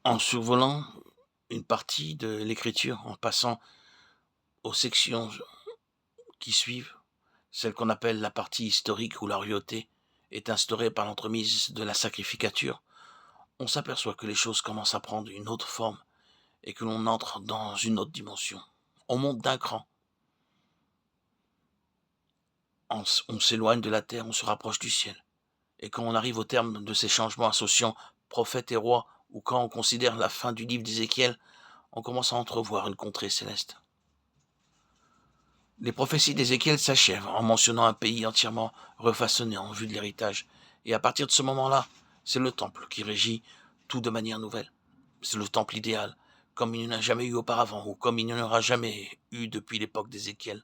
En survolant une partie de l'écriture, en passant aux sections qui suivent, celle qu'on appelle la partie historique où la royauté est instaurée par l'entremise de la sacrificature, on s'aperçoit que les choses commencent à prendre une autre forme et que l'on entre dans une autre dimension. On monte d'un cran. On s'éloigne de la terre, on se rapproche du ciel. Et quand on arrive au terme de ces changements associant prophète et roi, ou quand on considère la fin du livre d'Ézéchiel, on commence à entrevoir une contrée céleste. Les prophéties d'Ézéchiel s'achèvent en mentionnant un pays entièrement refaçonné en vue de l'héritage. Et à partir de ce moment-là, c'est le temple qui régit tout de manière nouvelle. C'est le temple idéal, comme il n'y en a jamais eu auparavant, ou comme il n'y en aura jamais eu depuis l'époque d'Ézéchiel.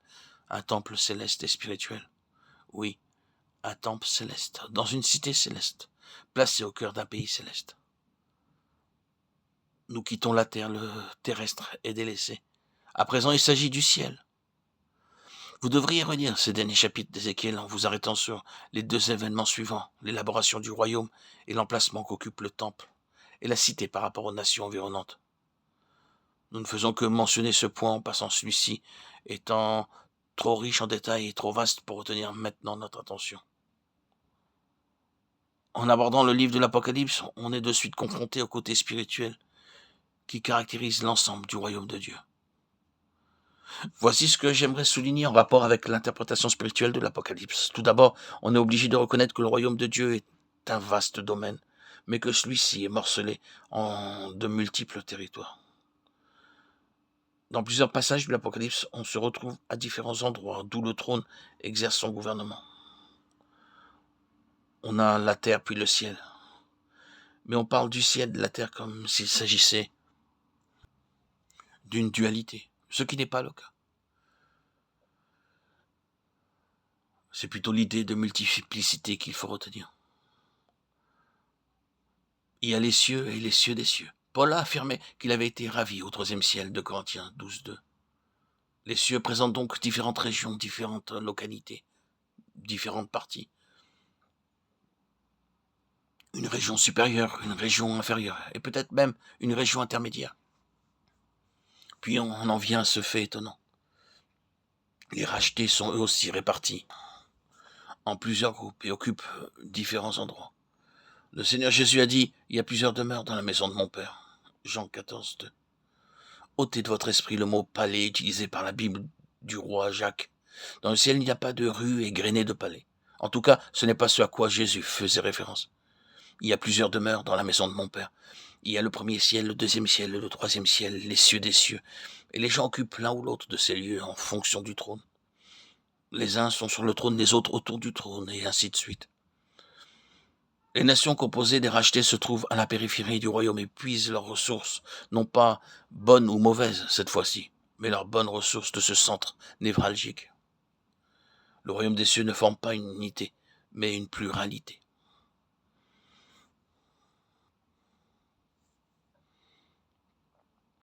Un temple céleste et spirituel. Oui, un temple céleste, dans une cité céleste, placé au cœur d'un pays céleste. Nous quittons la terre, le terrestre est délaissé. À présent, il s'agit du ciel. Vous devriez relire ces derniers chapitres d'Ézéchiel en vous arrêtant sur les deux événements suivants, l'élaboration du royaume et l'emplacement qu'occupe le temple, et la cité par rapport aux nations environnantes. Nous ne faisons que mentionner ce point en passant celui-ci, étant trop riche en détails et trop vaste pour retenir maintenant notre attention. En abordant le livre de l'Apocalypse, on est de suite confronté au côté spirituel qui caractérise l'ensemble du royaume de Dieu. Voici ce que j'aimerais souligner en rapport avec l'interprétation spirituelle de l'Apocalypse. Tout d'abord, on est obligé de reconnaître que le royaume de Dieu est un vaste domaine, mais que celui-ci est morcelé en de multiples territoires. Dans plusieurs passages de l'Apocalypse, on se retrouve à différents endroits d'où le trône exerce son gouvernement. On a la terre puis le ciel. Mais on parle du ciel et de la terre comme s'il s'agissait d'une dualité, ce qui n'est pas le cas. C'est plutôt l'idée de multiplicité qu'il faut retenir. Il y a les cieux et les cieux des cieux. Paul a affirmé qu'il avait été ravi au troisième ciel de Corinthiens 12:2. Les cieux présentent donc différentes régions, différentes localités, différentes parties. Une région supérieure, une région inférieure, et peut-être même une région intermédiaire. Puis on en vient à ce fait étonnant. Les rachetés sont eux aussi répartis en plusieurs groupes et occupent différents endroits. Le Seigneur Jésus a dit, il y a plusieurs demeures dans la maison de mon Père. Jean 14:2. Ôtez de votre esprit le mot palais utilisé par la Bible du roi Jacques. Dans le ciel, il n'y a pas de rue égrenée de palais. En tout cas, ce n'est pas ce à quoi Jésus faisait référence. Il y a plusieurs demeures dans la maison de mon Père. Il y a le premier ciel, le deuxième ciel, le troisième ciel, les cieux des cieux. Et les gens occupent l'un ou l'autre de ces lieux en fonction du trône. Les uns sont sur le trône, les autres autour du trône, et ainsi de suite. Les nations composées des rachetés se trouvent à la périphérie du royaume et puisent leurs ressources, non pas bonnes ou mauvaises cette fois-ci, mais leurs bonnes ressources de ce centre névralgique. Le royaume des cieux ne forme pas une unité, mais une pluralité.